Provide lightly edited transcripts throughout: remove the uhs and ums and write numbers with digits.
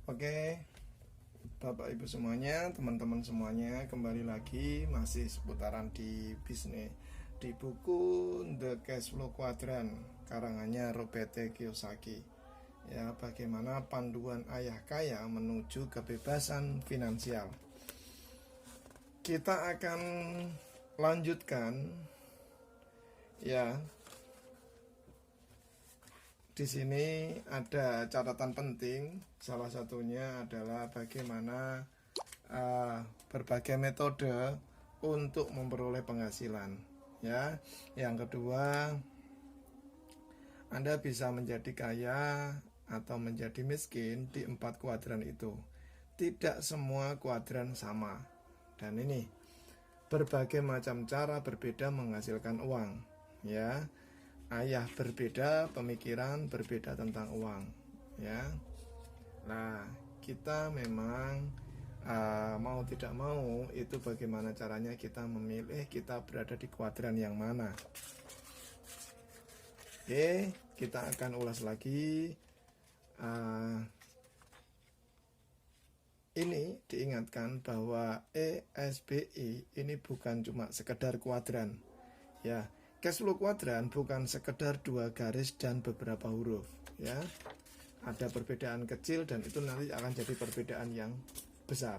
Oke, Bapak Ibu semuanya, teman-teman semuanya, kembali lagi masih seputaran di bisnis di buku The Cash Flow Quadrant karangannya Robert T. Kiyosaki. Ya, bagaimana panduan ayah kaya menuju kebebasan finansial. Kita akan lanjutkan ya. Di sini ada catatan penting, salah satunya adalah bagaimana berbagai metode untuk memperoleh penghasilan. Ya, yang kedua, Anda bisa menjadi kaya atau menjadi miskin di 4 kuadran itu. Tidak semua kuadran sama. Dan ini berbagai macam cara berbeda menghasilkan uang. Ya. Ayah berbeda, pemikiran berbeda tentang uang, ya. Nah, kita memang mau tidak mau itu bagaimana caranya kita memilih kita berada di kuadran yang mana. Oke, kita akan ulas lagi. Ini diingatkan bahwa ESBI ini bukan cuma sekedar kuadran, ya. Cash flow kuadran bukan sekedar 2 garis dan beberapa huruf, ya. Ada perbedaan kecil dan itu nanti akan jadi perbedaan yang besar.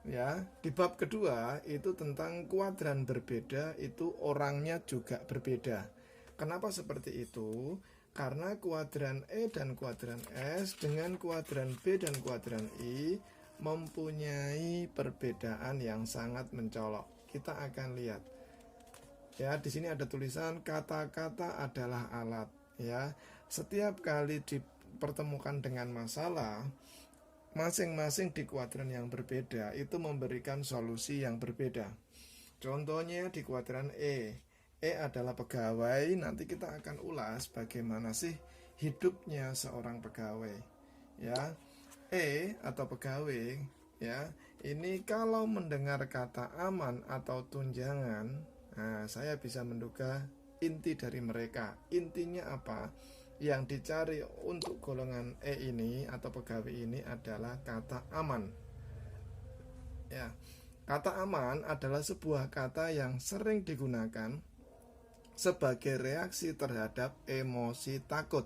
Ya, di bab kedua itu tentang kuadran berbeda, itu orangnya juga berbeda. Kenapa seperti itu? Karena kuadran E dan kuadran S dengan kuadran B dan kuadran I mempunyai perbedaan yang sangat mencolok. Kita akan lihat. Ya, di sini ada tulisan kata-kata adalah alat. Ya, setiap kali dipertemukan dengan masalah, masing-masing di kuadran yang berbeda itu memberikan solusi yang berbeda. Contohnya di kuadran E adalah pegawai. Nanti kita akan ulas bagaimana sih hidupnya seorang pegawai. Ya, E atau pegawai, ya, ini kalau mendengar kata aman atau tunjangan, nah, saya bisa menduga inti dari mereka. Intinya apa? Yang dicari untuk golongan E ini atau pegawai ini adalah kata aman. Ya, kata aman adalah sebuah kata yang sering digunakan sebagai reaksi terhadap emosi takut.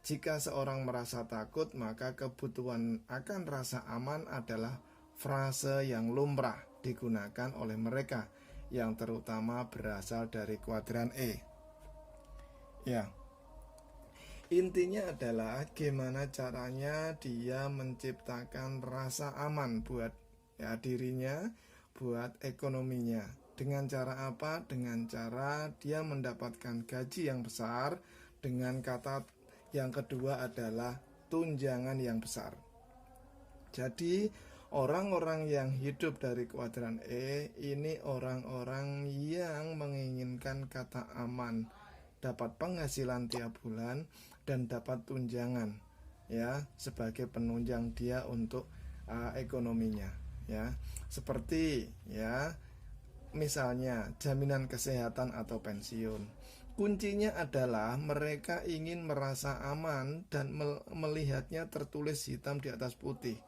Jika seorang merasa takut, maka kebutuhan akan rasa aman adalah frase yang lumrah digunakan oleh mereka yang terutama berasal dari kuadran E. Ya, intinya adalah gimana caranya dia menciptakan rasa aman buat dirinya, buat ekonominya. Dengan cara apa? Dengan cara dia mendapatkan gaji yang besar. Dengan kata yang kedua adalah tunjangan yang besar. Jadi orang-orang yang hidup dari kuadran E ini orang-orang yang menginginkan kata aman, dapat penghasilan tiap bulan dan dapat tunjangan, ya, sebagai penunjang dia untuk ekonominya, ya. Seperti, ya, misalnya jaminan kesehatan atau pensiun. Kuncinya adalah mereka ingin merasa aman dan melihatnya tertulis hitam di atas putih.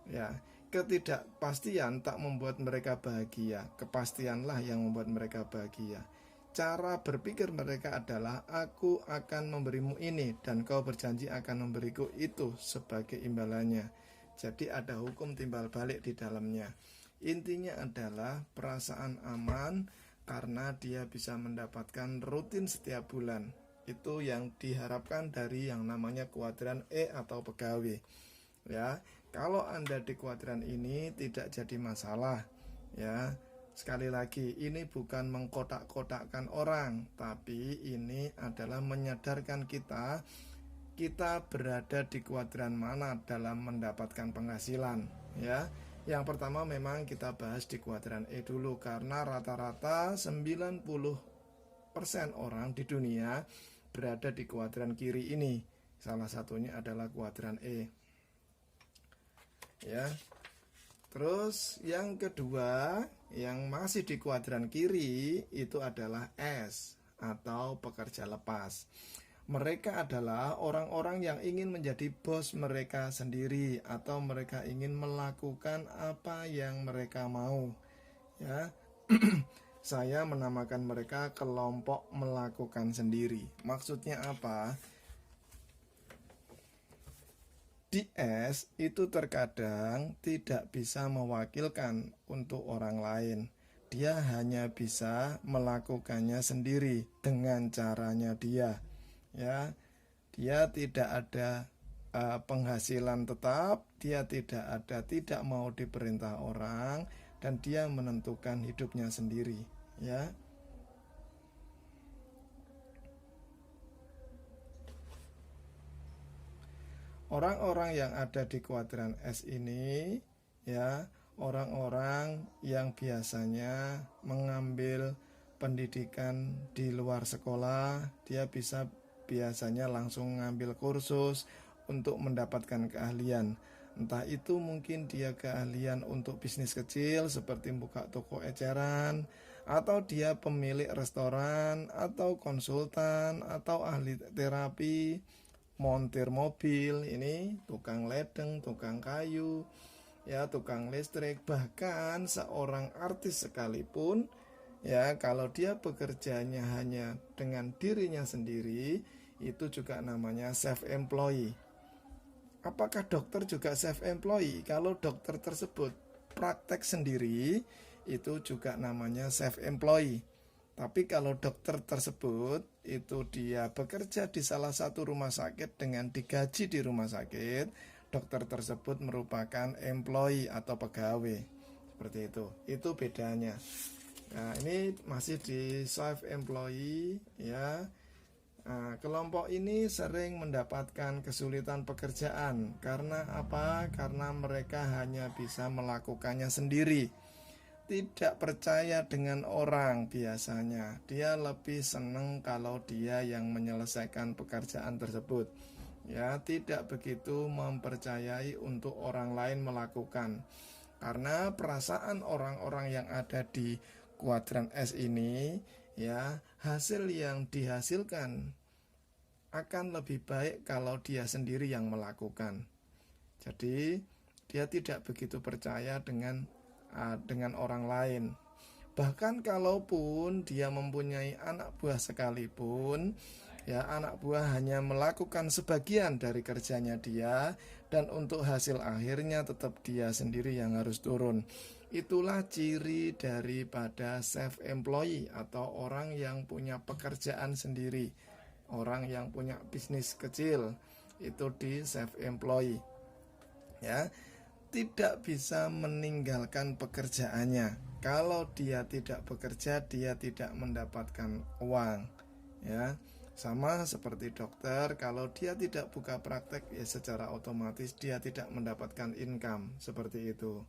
Ya, ketidakpastian tak membuat mereka bahagia. Kepastianlah yang membuat mereka bahagia. Cara berpikir mereka adalah aku akan memberimu ini dan kau berjanji akan memberiku itu sebagai imbalannya. Jadi ada hukum timbal balik di dalamnya. Intinya adalah perasaan aman karena dia bisa mendapatkan rutin setiap bulan. Itu yang diharapkan dari yang namanya kuadran E atau pegawai. Ya, kalau Anda di kuadran ini tidak jadi masalah, ya. Sekali lagi, ini bukan mengkotak-kotakkan orang, tapi ini adalah menyadarkan kita berada di kuadran mana dalam mendapatkan penghasilan, ya. Yang pertama memang kita bahas di kuadran E dulu, karena rata-rata 90% orang di dunia berada di kuadran kiri ini. Salah satunya adalah kuadran E. Ya. Terus yang kedua, yang masih di kuadran kiri itu adalah S atau pekerja lepas. Mereka adalah orang-orang yang ingin menjadi bos mereka sendiri atau mereka ingin melakukan apa yang mereka mau. Ya, saya menamakan mereka kelompok melakukan sendiri. Maksudnya apa? DS itu terkadang tidak bisa mewakilkan untuk orang lain. Dia hanya bisa melakukannya sendiri dengan caranya dia. Ya, dia tidak ada penghasilan tetap, dia tidak mau diperintah orang, dan dia menentukan hidupnya sendiri. Ya, orang-orang yang ada di kuadran S ini, ya, orang-orang yang biasanya mengambil pendidikan di luar sekolah, dia bisa biasanya langsung ngambil kursus untuk mendapatkan keahlian. Entah itu mungkin dia keahlian untuk bisnis kecil seperti buka toko eceran, atau dia pemilik restoran, atau konsultan, atau ahli terapi, montir mobil, ini tukang ledeng, tukang kayu, ya, tukang listrik, bahkan seorang artis sekalipun, ya, kalau dia bekerjanya hanya dengan dirinya sendiri, itu juga namanya self-employed. Apakah dokter juga self-employed? Kalau dokter tersebut praktek sendiri, itu juga namanya self-employed. Tapi kalau dokter tersebut itu dia bekerja di salah satu rumah sakit dengan digaji di rumah sakit, dokter tersebut merupakan employee atau pegawai. Seperti itu. Itu bedanya. Nah, ini masih di self-employed, ya. Nah, kelompok ini sering mendapatkan kesulitan pekerjaan. Karena apa? Karena mereka hanya bisa melakukannya sendiri. Tidak percaya dengan orang biasanya. Dia lebih senang kalau dia yang menyelesaikan pekerjaan tersebut. Ya, tidak begitu mempercayai untuk orang lain melakukan. Karena perasaan orang-orang yang ada di kuadran S ini, ya, hasil yang dihasilkan akan lebih baik kalau dia sendiri yang melakukan. Jadi, dia tidak begitu percaya dengan orang lain. Bahkan kalaupun dia mempunyai anak buah sekalipun, ya, anak buah hanya melakukan sebagian dari kerjanya dia, dan untuk hasil akhirnya tetap dia sendiri yang harus turun. Itulah ciri daripada self-employed atau orang yang punya pekerjaan sendiri, orang yang punya bisnis kecil, itu di self-employed. Ya, tidak bisa meninggalkan pekerjaannya. Kalau dia tidak bekerja, dia tidak mendapatkan uang. Ya, sama seperti dokter, kalau dia tidak buka praktek, ya secara otomatis dia tidak mendapatkan income, seperti itu.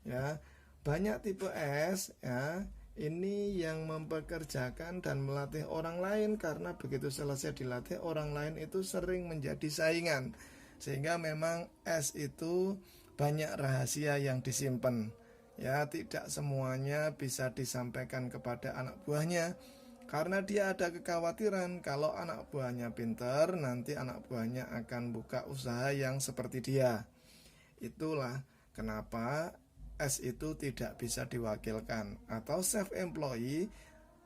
Ya, banyak tipe S, ya. Ini yang mempekerjakan dan melatih orang lain, karena begitu selesai dilatih orang lain itu sering menjadi saingan. Sehingga memang S itu banyak rahasia yang disimpan. Ya, tidak semuanya bisa disampaikan kepada anak buahnya, karena dia ada kekhawatiran kalau anak buahnya pintar, nanti anak buahnya akan buka usaha yang seperti dia. Itulah kenapa S itu tidak bisa diwakilkan, atau self-employed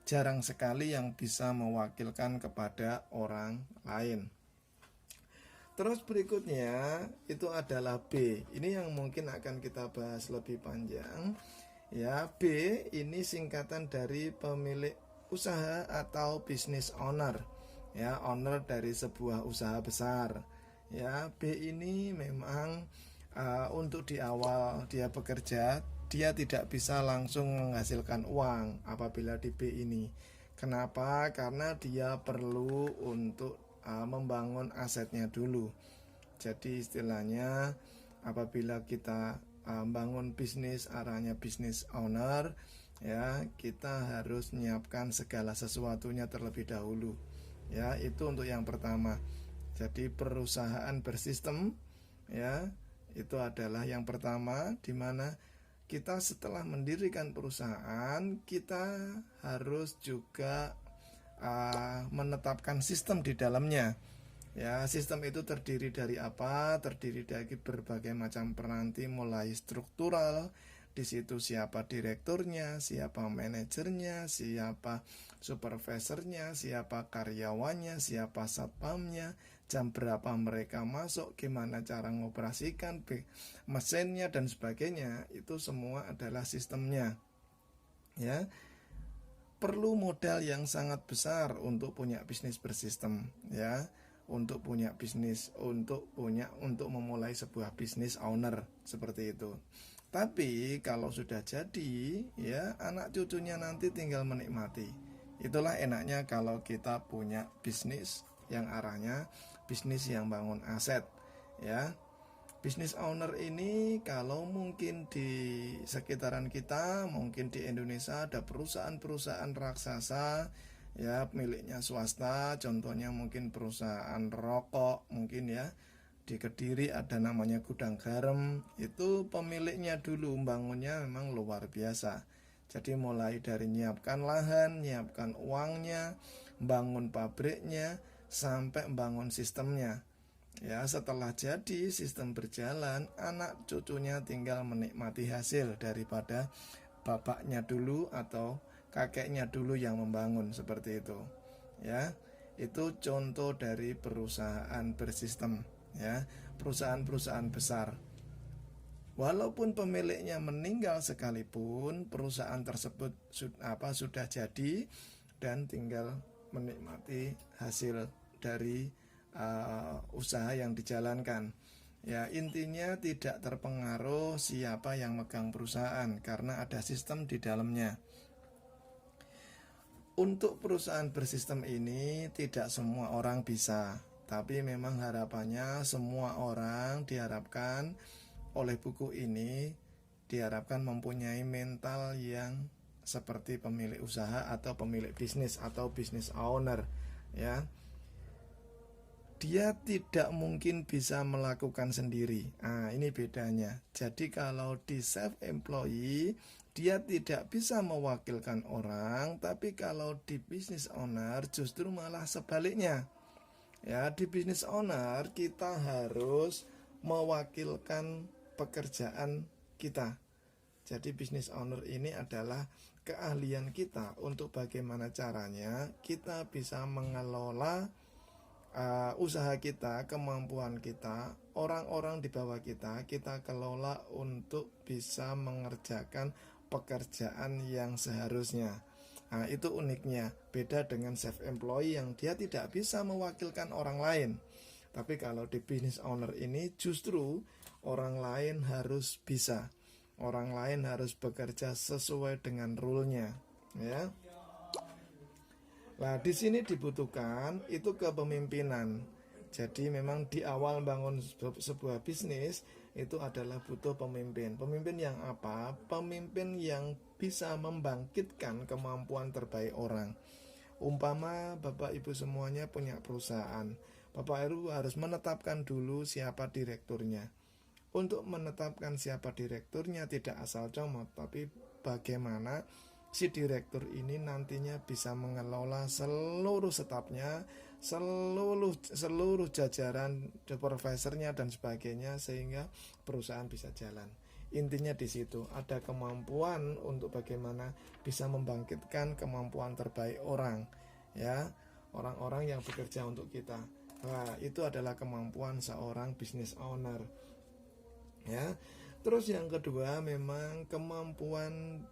jarang sekali yang bisa mewakilkan kepada orang lain. Terus berikutnya itu adalah B. Ini yang mungkin akan kita bahas lebih panjang. Ya, B ini singkatan dari pemilik usaha atau business owner. Ya, owner dari sebuah usaha besar. Ya, B ini memang untuk di awal dia bekerja, dia tidak bisa langsung menghasilkan uang apabila di B ini. Kenapa? Karena dia perlu untuk membangun asetnya dulu. Jadi istilahnya apabila kita bangun bisnis arahnya bisnis owner, ya, kita harus menyiapkan segala sesuatunya terlebih dahulu. Ya, itu untuk yang pertama. Jadi perusahaan bersistem, ya, itu adalah yang pertama, di mana kita setelah mendirikan perusahaan, kita harus juga menetapkan sistem di dalamnya. Ya, sistem itu terdiri dari apa? Terdiri dari berbagai macam peranti mulai struktural. Di situ siapa direkturnya, siapa manajernya, siapa supervisornya, siapa karyawannya, siapa satpamnya, jam berapa mereka masuk, gimana cara mengoperasikan mesinnya dan sebagainya. Itu semua adalah sistemnya. Ya, perlu modal yang sangat besar untuk punya bisnis bersistem, ya. Untuk punya bisnis, untuk memulai sebuah bisnis owner seperti itu. Tapi kalau sudah jadi, ya anak cucunya nanti tinggal menikmati. Itulah enaknya kalau kita punya bisnis yang arahnya bisnis yang bangun aset, ya. Bisnis owner ini kalau mungkin di sekitaran kita, mungkin di Indonesia ada perusahaan-perusahaan raksasa, ya, miliknya swasta, contohnya mungkin perusahaan rokok, mungkin ya. Di Kediri ada namanya Gudang Garam, itu pemiliknya dulu bangunnya memang luar biasa. Jadi mulai dari nyiapkan lahan, nyiapkan uangnya, bangun pabriknya, sampai bangun sistemnya. Ya, setelah jadi sistem berjalan, anak cucunya tinggal menikmati hasil daripada bapaknya dulu atau kakeknya dulu yang membangun, seperti itu. Ya, itu contoh dari perusahaan bersistem, ya, perusahaan-perusahaan besar. Walaupun pemiliknya meninggal sekalipun, perusahaan tersebut sudah jadi dan tinggal menikmati hasil dari usaha yang dijalankan. Ya, intinya tidak terpengaruh siapa yang megang perusahaan karena ada sistem di dalamnya. Untuk perusahaan bersistem ini tidak semua orang bisa, tapi memang harapannya semua orang diharapkan oleh buku ini diharapkan mempunyai mental yang seperti pemilik usaha atau pemilik bisnis atau business owner, ya. Dia tidak mungkin bisa melakukan sendiri. Ini bedanya. Jadi kalau di self-employee, dia tidak bisa mewakilkan orang, tapi kalau di business owner justru malah sebaliknya. Ya, di business owner kita harus mewakilkan pekerjaan kita. Jadi business owner ini adalah keahlian kita untuk bagaimana caranya kita bisa mengelola usaha kita, kemampuan kita, orang-orang di bawah kita kelola untuk bisa mengerjakan pekerjaan yang seharusnya. Itu uniknya, beda dengan self-employed yang dia tidak bisa mewakilkan orang lain. Tapi kalau di business owner ini justru orang lain harus bisa, orang lain harus bekerja sesuai dengan rule-nya, ya. Nah, di sini dibutuhkan itu kepemimpinan. Jadi memang di awal bangun sebuah bisnis itu adalah butuh pemimpin. Pemimpin yang apa? Pemimpin yang bisa membangkitkan kemampuan terbaik orang. Umpama Bapak Ibu semuanya punya perusahaan, Bapak Ibu harus menetapkan dulu siapa direkturnya. Untuk menetapkan siapa direkturnya tidak asal comot, tapi bagaimana si direktur ini nantinya bisa mengelola seluruh stafnya, seluruh jajaran supervisornya dan sebagainya sehingga perusahaan bisa jalan. Intinya di situ ada kemampuan untuk bagaimana bisa membangkitkan kemampuan terbaik orang, ya, orang-orang yang bekerja untuk kita. Nah, itu adalah kemampuan seorang business owner, ya. Terus yang kedua, memang kemampuan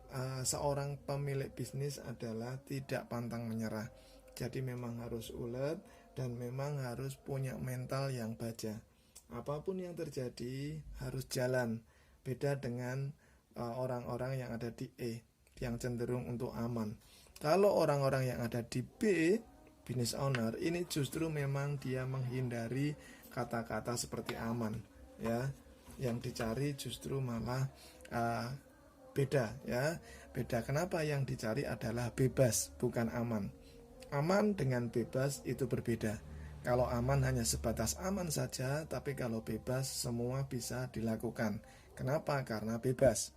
seorang pemilik bisnis adalah tidak pantang menyerah. Jadi memang harus ulet dan memang harus punya mental yang baja. Apapun yang terjadi harus jalan. Beda dengan orang-orang yang ada di E, yang cenderung untuk aman. Kalau orang-orang yang ada di B, business owner, ini justru memang dia menghindari kata-kata seperti aman, ya. Yang dicari justru malah beda, ya. Beda, kenapa? Yang dicari adalah bebas, bukan aman. Aman dengan bebas itu berbeda. Kalau aman hanya sebatas aman saja, tapi kalau bebas semua bisa dilakukan. Kenapa? Karena bebas.